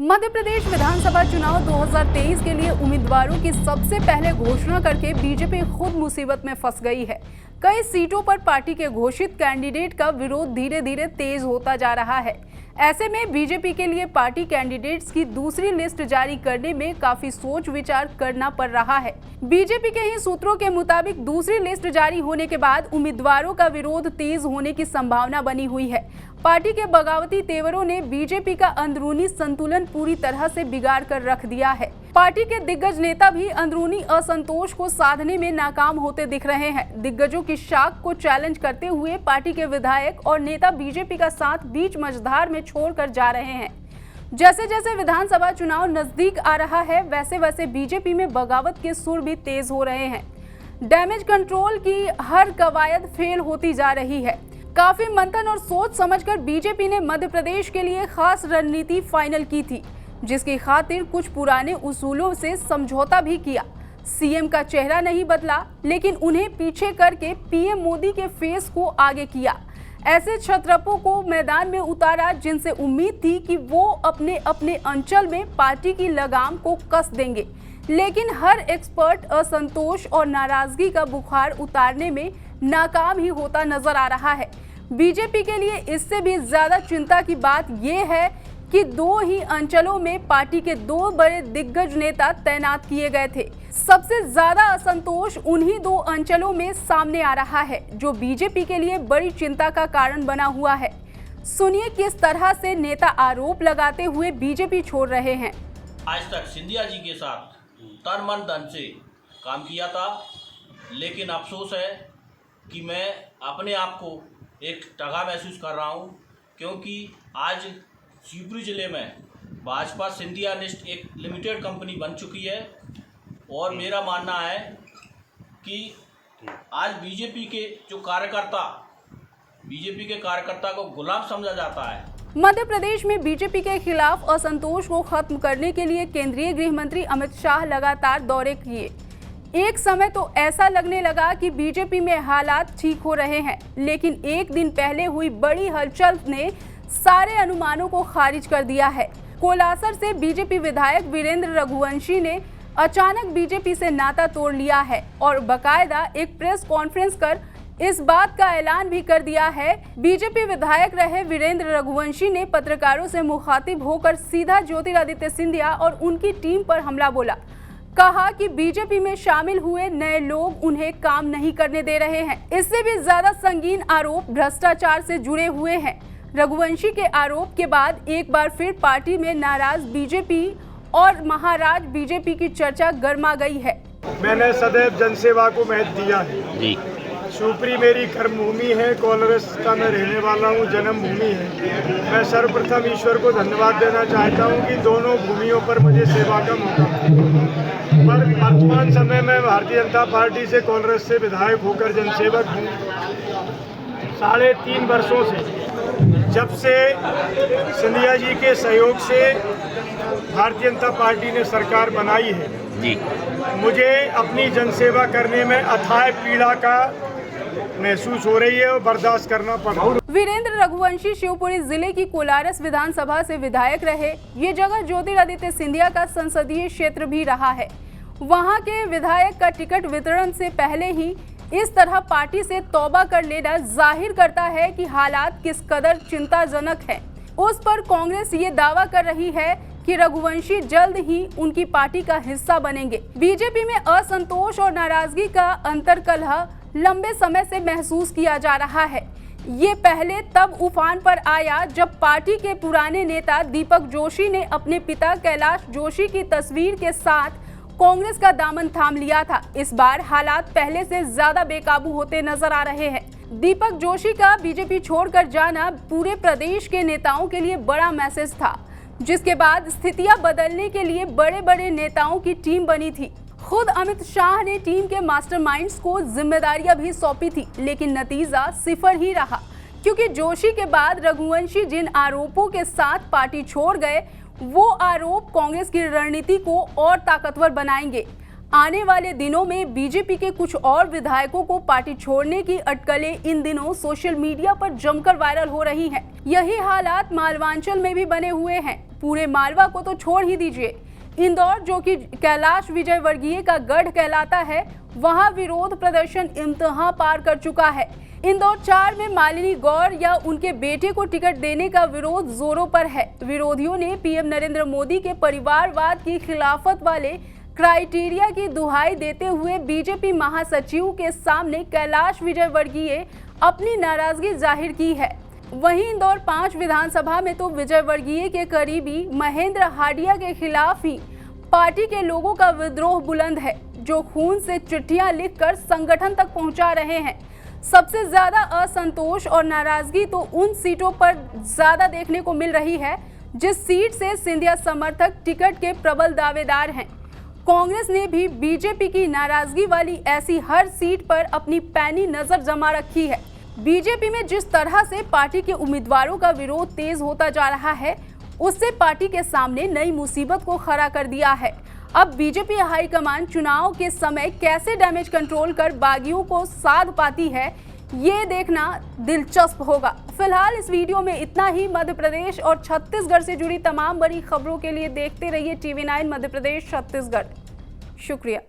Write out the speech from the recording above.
मध्य प्रदेश विधानसभा चुनाव 2023 के लिए उम्मीदवारों की सबसे पहले घोषणा करके बीजेपी खुद मुसीबत में फंस गई है। कई सीटों पर पार्टी के घोषित कैंडिडेट का विरोध धीरे धीरे तेज होता जा रहा है। ऐसे में बीजेपी के लिए पार्टी कैंडिडेट्स की दूसरी लिस्ट जारी करने में काफी सोच विचार करना पड़ रहा है। बीजेपी के ही सूत्रों के मुताबिक दूसरी लिस्ट जारी होने के बाद उम्मीदवारों का विरोध तेज होने की संभावना बनी हुई है। पार्टी के बगावती तेवरों ने बीजेपी का अंदरूनी संतुलन पूरी तरह से बिगाड़ कर रख दिया है। पार्टी के दिग्गज नेता भी अंदरूनी असंतोष को साधने में नाकाम होते दिख रहे हैं। दिग्गजों की शाख को चैलेंज करते हुए पार्टी के विधायक और नेता बीजेपी का साथ बीच मझधार में छोड़कर जा रहे हैं। जैसे जैसे विधानसभा चुनाव नजदीक आ रहा है, वैसे वैसे बीजेपी में बगावत के सुर भी तेज हो रहे हैं। डैमेज कंट्रोल की हर कवायद फेल होती जा रही है। काफी मंथन और सोच समझकर बीजेपी ने मध्य प्रदेश के लिए खास रणनीति फाइनल की थी, जिसकी खातिर कुछ पुराने उसूलों से समझौता भी किया। सीएम का चेहरा नहीं बदला, लेकिन उन्हें पीछे करके पीएम मोदी के फेस को आगे किया। ऐसे क्षत्रपों को मैदान में उतारा जिनसे उम्मीद थी कि वो अपने अपने अंचल में पार्टी की लगाम को कस देंगे, लेकिन हर एक्सपर्ट असंतोष और नाराजगी का बुखार उतारने में नाकाम ही होता नजर आ रहा है। बीजेपी के लिए इससे भी ज्यादा चिंता की बात यह है कि दो ही अंचलों में पार्टी के दो बड़े दिग्गज नेता तैनात किए गए थे। सबसे ज्यादा असंतोष उन्हीं दो अंचलों में सामने आ रहा है, जो बीजेपी के लिए बड़ी चिंता का कारण बना हुआ है। सुनिए किस तरह से नेता आरोप लगाते हुए बीजेपी छोड़ रहे हैं। आज तक सिंधिया जी के साथ तन मन धन से काम किया था, लेकिन अफसोस है कि मैं अपने आप को एक टगा महसूस कर रहा हूं, क्योंकि आज शिवपुरी ज़िले में भाजपा सिंधिया नेस्ट एक लिमिटेड कंपनी बन चुकी है और मेरा मानना है कि आज बीजेपी के कार्यकर्ता को गुलाम समझा जाता है। मध्य प्रदेश में बीजेपी के खिलाफ असंतोष को खत्म करने के लिए केंद्रीय गृह मंत्री अमित शाह लगातार दौरे किए। एक समय तो ऐसा लगने लगा कि बीजेपी में हालात ठीक हो रहे हैं, लेकिन एक दिन पहले हुई बड़ी हलचल ने सारे अनुमानों को खारिज कर दिया है। कोलासर से बीजेपी विधायक वीरेंद्र रघुवंशी ने अचानक बीजेपी से नाता तोड़ लिया है और बकायदा एक प्रेस कॉन्फ्रेंस कर इस बात का ऐलान भी कर दिया है। बीजेपी विधायक रहे वीरेंद्र रघुवंशी ने पत्रकारों से मुखातिब होकर सीधा ज्योतिरादित्य सिंधिया और उनकी टीम पर हमला बोला। कहा कि बीजेपी में शामिल हुए नए लोग उन्हें काम नहीं करने दे रहे हैं। इससे भी ज्यादा संगीन आरोप भ्रष्टाचार से जुड़े हुए हैं। रघुवंशी के आरोप के बाद एक बार फिर पार्टी में नाराज बीजेपी और महाराज बीजेपी की चर्चा गर्मा गई है। मैंने सदैव जनसेवा को महत्व दिया है जी। शिवपुरी मेरी कर्मभूमि है, कोलारस का मैं रहने वाला हूँ, जन्मभूमि है। मैं सर्वप्रथम ईश्वर को धन्यवाद देना चाहता हूँ कि दोनों भूमियों पर मुझे सेवा का मौका मिला। पर वर्तमान समय में भारतीय जनता पार्टी से कोलारस से विधायक होकर जनसेवक हूँ। 3.5 वर्षों से जब से सिंधिया जी के सहयोग से भारतीय जनता पार्टी ने सरकार बनाई है जी, मुझे अपनी जनसेवा करने में अथाह पीड़ा का महसूस हो रही है और बर्दाश्त करना पड़ रहा है। वीरेंद्र रघुवंशी शिवपुरी जिले की कोलारस विधानसभा से विधायक रहे। ये जगह ज्योतिरादित्य सिंधिया का संसदीय क्षेत्र भी रहा है। वहां के विधायक का टिकट वितरण से पहले ही इस तरह पार्टी से तौबा कर लेना जाहिर करता है कि हालात किस कदर चिंताजनक हैं। उस पर कांग्रेस ये दावा कर रही है कि रघुवंशी जल्द ही उनकी पार्टी का हिस्सा बनेंगे। बीजेपी में असंतोष और नाराजगी का अंतर्कलह लंबे समय से महसूस किया जा रहा है। ये पहले तब उफान पर आया जब पार्टी के पुराने नेता दीपक जोशी ने अपने पिता कैलाश जोशी की तस्वीर के साथ कांग्रेस का दामन थाम लिया था। इस बार हालात पहले से ज्यादा बेकाबू होते नजर आ रहे हैं। दीपक जोशी का बीजेपी छोड़कर जाना पूरे प्रदेश के नेताओं के लिए बड़ा मैसेज था, जिसके बाद स्थितियां बदलने के लिए बड़े बड़े नेताओं की टीम बनी थी। खुद अमित शाह ने टीम के मास्टरमाइंड्स को जिम्मेदारियां भी सौंपी थी, लेकिन नतीजा सिफर ही रहा, क्योंकि जोशी के बाद रघुवंशी जिन आरोपों के साथ पार्टी छोड़ गए, वो आरोप कांग्रेस की रणनीति को और ताकतवर बनाएंगे। आने वाले दिनों में बीजेपी के कुछ और विधायकों को पार्टी छोड़ने की अटकलें इन दिनों सोशल मीडिया पर जमकर वायरल हो रही हैं। यही हालात मालवांचल में भी बने हुए हैं। पूरे मालवा को तो छोड़ ही दीजिए, इंदौर जो कि कैलाश विजयवर्गीय का गढ़ कहलाता है, वहां विरोध प्रदर्शन इंतहा पार कर चुका है। इंदौर 4 में मालिनी गौर या उनके बेटे को टिकट देने का विरोध जोरों पर है। विरोधियों ने पीएम नरेंद्र मोदी के परिवारवाद की खिलाफत वाले क्राइटेरिया की दुहाई देते हुए बीजेपी महासचिव के सामने कैलाश विजयवर्गीय अपनी नाराजगी जाहिर की है। वहीं इंदौर 5 विधानसभा में तो विजयवर्गीय के करीबी महेंद्र हाडिया के खिलाफ ही पार्टी के लोगों का विद्रोह बुलंद है, जो खून से चिट्ठियां लिखकर संगठन तक पहुंचा रहे हैं। सबसे ज्यादा असंतोष और नाराजगी तो उन सीटों पर ज्यादा देखने को मिल रही है जिस सीट से सिंधिया समर्थक टिकट के प्रबल दावेदार हैं। कांग्रेस ने भी बीजेपी की नाराजगी वाली ऐसी हर सीट पर अपनी पैनी नजर जमा रखी है। बीजेपी में जिस तरह से पार्टी के उम्मीदवारों का विरोध तेज होता जा रहा है, उससे पार्टी के सामने नई मुसीबत को खड़ा कर दिया है। अब बीजेपी हाईकमान चुनाव के समय कैसे डैमेज कंट्रोल कर बागियों को साध पाती है, ये देखना दिलचस्प होगा। फिलहाल इस वीडियो में इतना ही। मध्य प्रदेश और छत्तीसगढ़ से जुड़ी तमाम बड़ी खबरों के लिए देखते रहिए TV9 मध्य प्रदेश छत्तीसगढ़। शुक्रिया।